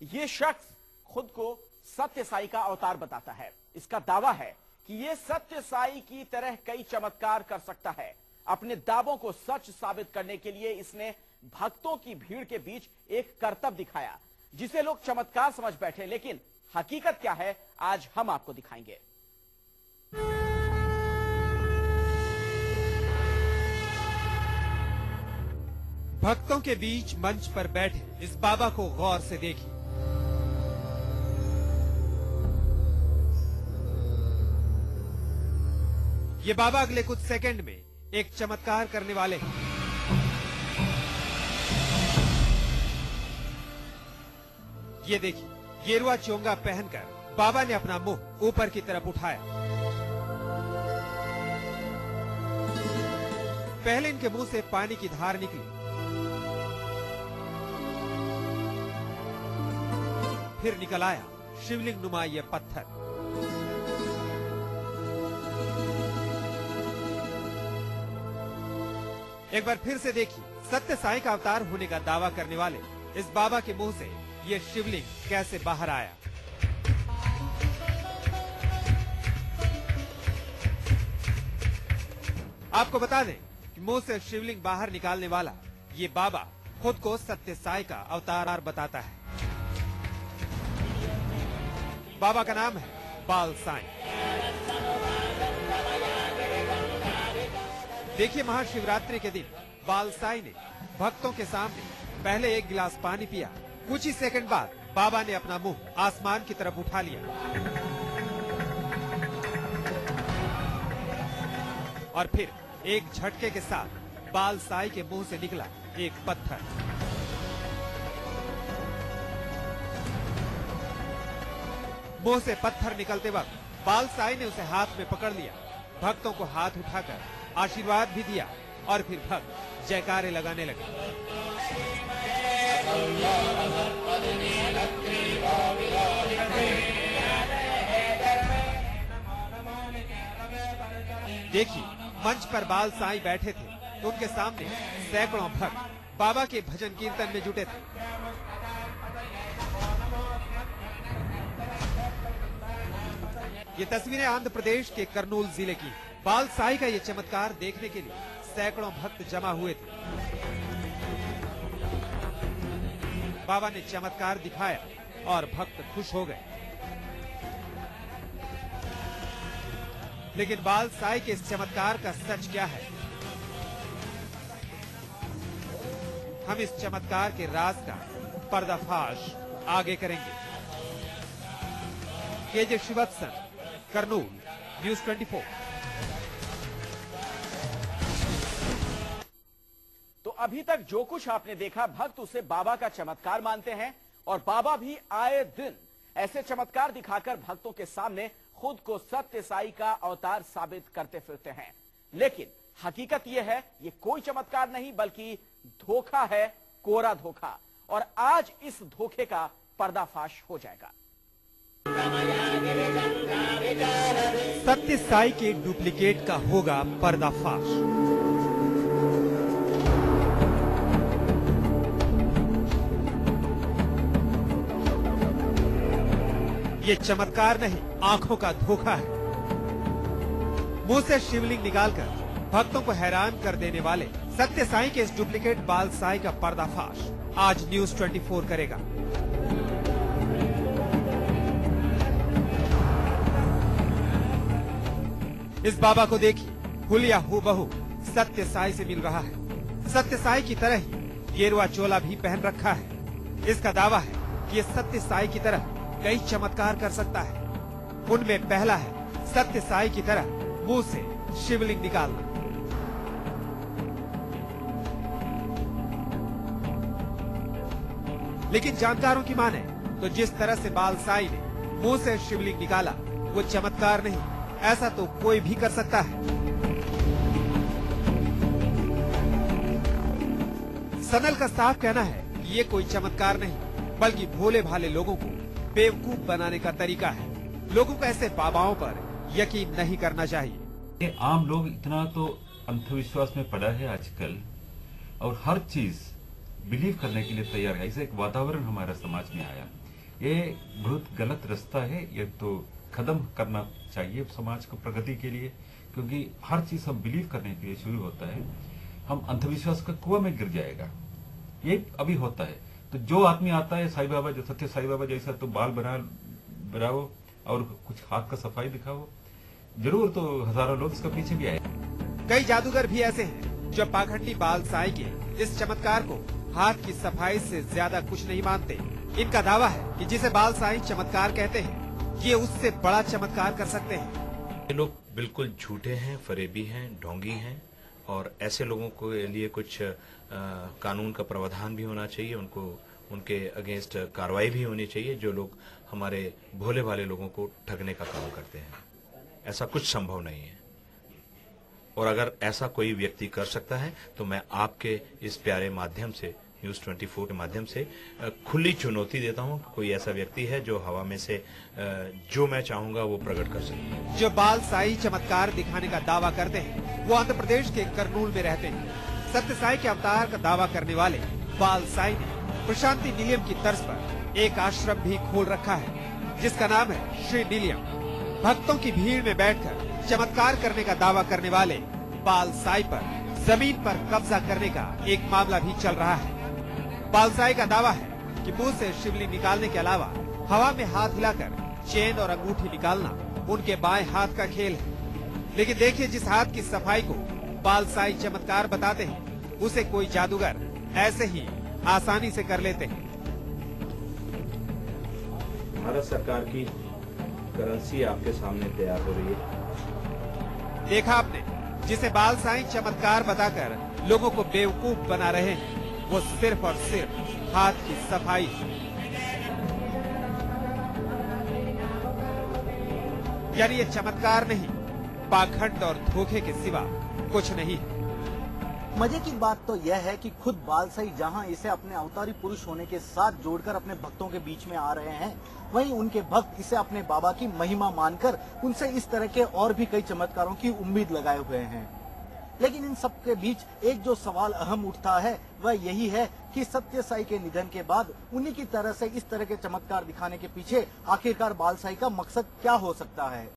ये शख्स खुद को सत्य साई का अवतार बताता है। इसका दावा है कि ये सत्य साई की तरह कई चमत्कार कर सकता है। अपने दावों को सच साबित करने के लिए इसने भक्तों की भीड़ के बीच एक करतब दिखाया, जिसे लोग चमत्कार समझ बैठे, लेकिन हकीकत क्या है आज हम आपको दिखाएंगे। भक्तों के बीच मंच पर बैठे इस बाबा को गौर से देखिए। ये बाबा अगले कुछ सेकंड में एक चमत्कार करने वाले हैं। ये देखिए, गेरुआ चोंगा पहनकर बाबा ने अपना मुंह ऊपर की तरफ उठाया। पहले इनके मुंह से पानी की धार निकली, फिर निकल आया शिवलिंग नुमा ये पत्थर। एक बार फिर से देखिए, सत्य साई का अवतार होने का दावा करने वाले इस बाबा के मुंह से ये शिवलिंग कैसे बाहर आया। आपको बता दें कि मुंह से शिवलिंग बाहर निकालने वाला ये बाबा खुद को सत्य साई का अवतार बताता है। बाबा का नाम है बाल साई। देखिए, महाशिवरात्रि के दिन बाल साई ने भक्तों के सामने पहले एक गिलास पानी पिया। कुछ ही सेकंड बाद बाबा ने अपना मुंह आसमान की तरफ उठा लिया और फिर एक झटके के साथ बाल साई के मुंह से निकला एक पत्थर। मुंह से पत्थर निकलते वक्त बाल साई ने उसे हाथ में पकड़ लिया, भक्तों को हाथ उठाकर आशीर्वाद भी दिया और फिर भक्त जयकारे लगाने लगे। देखिए, मंच पर बाल साई बैठे थे तो उनके सामने सैकड़ों भक्त बाबा के भजन कीर्तन में जुटे थे। ये तस्वीरें आंध्र प्रदेश के कर्नूल जिले की। बाल साई का ये चमत्कार देखने के लिए सैकड़ों भक्त जमा हुए थे। बाबा ने चमत्कार दिखाया और भक्त खुश हो गए। लेकिन बाल साई के इस चमत्कार का सच क्या है? हम इस चमत्कार के राज का पर्दाफाश आगे करेंगे। केजे श्रीवत्सन, कर्नूल, न्यूज़ 24। तो अभी तक जो कुछ आपने देखा, भक्त उसे बाबा का चमत्कार मानते हैं और बाबा भी आए दिन ऐसे चमत्कार दिखाकर भक्तों के सामने खुद को सत्य साई का अवतार साबित करते फिरते हैं। लेकिन हकीकत यह है, ये कोई चमत्कार नहीं बल्कि धोखा है, कोरा धोखा। और आज इस धोखे का पर्दाफाश हो जाएगा। सत्य साई के डुप्लीकेट का होगा पर्दाफाश। ये चमत्कार नहीं, आंखों का धोखा है। मुंह से शिवलिंग निकालकर भक्तों को हैरान कर देने वाले सत्य साई के इस डुप्लीकेट बाल साई का पर्दाफाश आज न्यूज़ 24 करेगा। इस बाबा को देखिए, हुलिया हूबहू सत्य साई से मिल रहा है। सत्य साई की तरह ही गेरुआ चोला भी पहन रखा है। इसका दावा है कि ये सत्य साई की तरह कई चमत्कार कर सकता है। उनमें पहला है सत्य साई की तरह मुंह से शिवलिंग निकालना। लेकिन जानकारों की माने तो जिस तरह से बाल साई ने मुंह से शिवलिंग निकाला वो चमत्कार नहीं, ऐसा तो कोई भी कर सकता है। सनल का साफ कहना है कि ये कोई चमत्कार नहीं बल्कि भोले भाले लोगों को बेवकूफ बनाने का तरीका है। लोगों को ऐसे बाबाओं पर यकीन नहीं करना चाहिए। आम लोग इतना तो अंधविश्वास में पड़ा है आजकल, और हर चीज बिलीव करने के लिए तैयार है। ऐसा एक वातावरण हमारे समाज में आया, ये बहुत गलत रास्ता है। ये तो खत्म करना चाहिए समाज को प्रगति के लिए, क्योंकि हर चीज हम बिलीव करने के लिए शुरू होता है, हम अंधविश्वास का कुआं में गिर जाएगा। ये अभी होता है। तो जो आदमी आता है साईं बाबा, जो सत्य साईं बाबा जैसा, तो बाल बनाओ और कुछ हाथ का सफाई दिखाओ, जरूर तो हजारों लोग इसका पीछे भी आए। कई जादूगर भी ऐसे हैं जो पाखंडी बाल साईं के इस चमत्कार को हाथ की सफाई से ज्यादा कुछ नहीं मानते। इनका दावा है कि जिसे बाल साईं चमत्कार कहते हैं, ये उससे बड़ा चमत्कार कर सकते हैं। ये लोग बिल्कुल झूठे हैं, फरेबी हैं, ढोंगी हैं, और ऐसे लोगों के लिए कुछ कानून का प्रावधान भी होना चाहिए। उनके अगेंस्ट कार्रवाई भी होनी चाहिए, जो लोग हमारे भोले भाले लोगों को ठगने का काम करते हैं। ऐसा कुछ संभव नहीं है, और अगर ऐसा कोई व्यक्ति कर सकता है तो मैं आपके इस प्यारे माध्यम से, न्यूज़ 24 के माध्यम से खुली चुनौती देता हूं। कोई ऐसा व्यक्ति है जो हवा में से जो मैं चाहूंगा वो प्रकट कर सके। जो बाल साईं चमत्कार दिखाने का दावा करते हैं वो आंध्र प्रदेश के कर्नूल में रहते हैं। सत्य साईं के अवतार का दावा करने वाले बाल साईं ने प्रशांति निलयम की तर्ज पर एक आश्रम भी खोल रखा है, जिसका नाम है श्री निलयम। भक्तों की भीड़ में बैठकर चमत्कार करने का दावा करने वाले बाल साईं पर जमीन पर कब्जा करने का एक मामला भी चल रहा है। बाल साईं का दावा है कि मुंह से शिवलिंग निकालने के अलावा हवा में हाथ हिलाकर चेन और अंगूठी निकालना उनके बाएं हाथ का खेल है। लेकिन देखिए, जिस हाथ की सफाई को बाल साईं चमत्कार बताते हैं, उसे कोई जादूगर ऐसे ही आसानी से कर लेते हैं। भारत सरकार की करेंसी आपके सामने तैयार हो रही है। देखा आपने, जिसे बाल साईं चमत्कार बताकर लोगों को बेवकूफ बना रहे हैं, वो सिर्फ और सिर्फ हाथ की सफाई। यानी ये चमत्कार नहीं, पाखंड और धोखे के सिवा कुछ नहीं है। मजे की बात तो यह है कि खुद बाल साईं जहां इसे अपने अवतारी पुरुष होने के साथ जोड़कर अपने भक्तों के बीच में आ रहे हैं, वहीं उनके भक्त इसे अपने बाबा की महिमा मानकर उनसे इस तरह के और भी कई चमत्कारों की उम्मीद लगाए हुए हैं। लेकिन इन सब के बीच एक जो सवाल अहम उठता है वह यही है कि सत्य साईं के निधन के बाद उन्हीं की तरह से इस तरह के चमत्कार दिखाने के पीछे आखिरकार बाल साईं का मकसद क्या हो सकता है।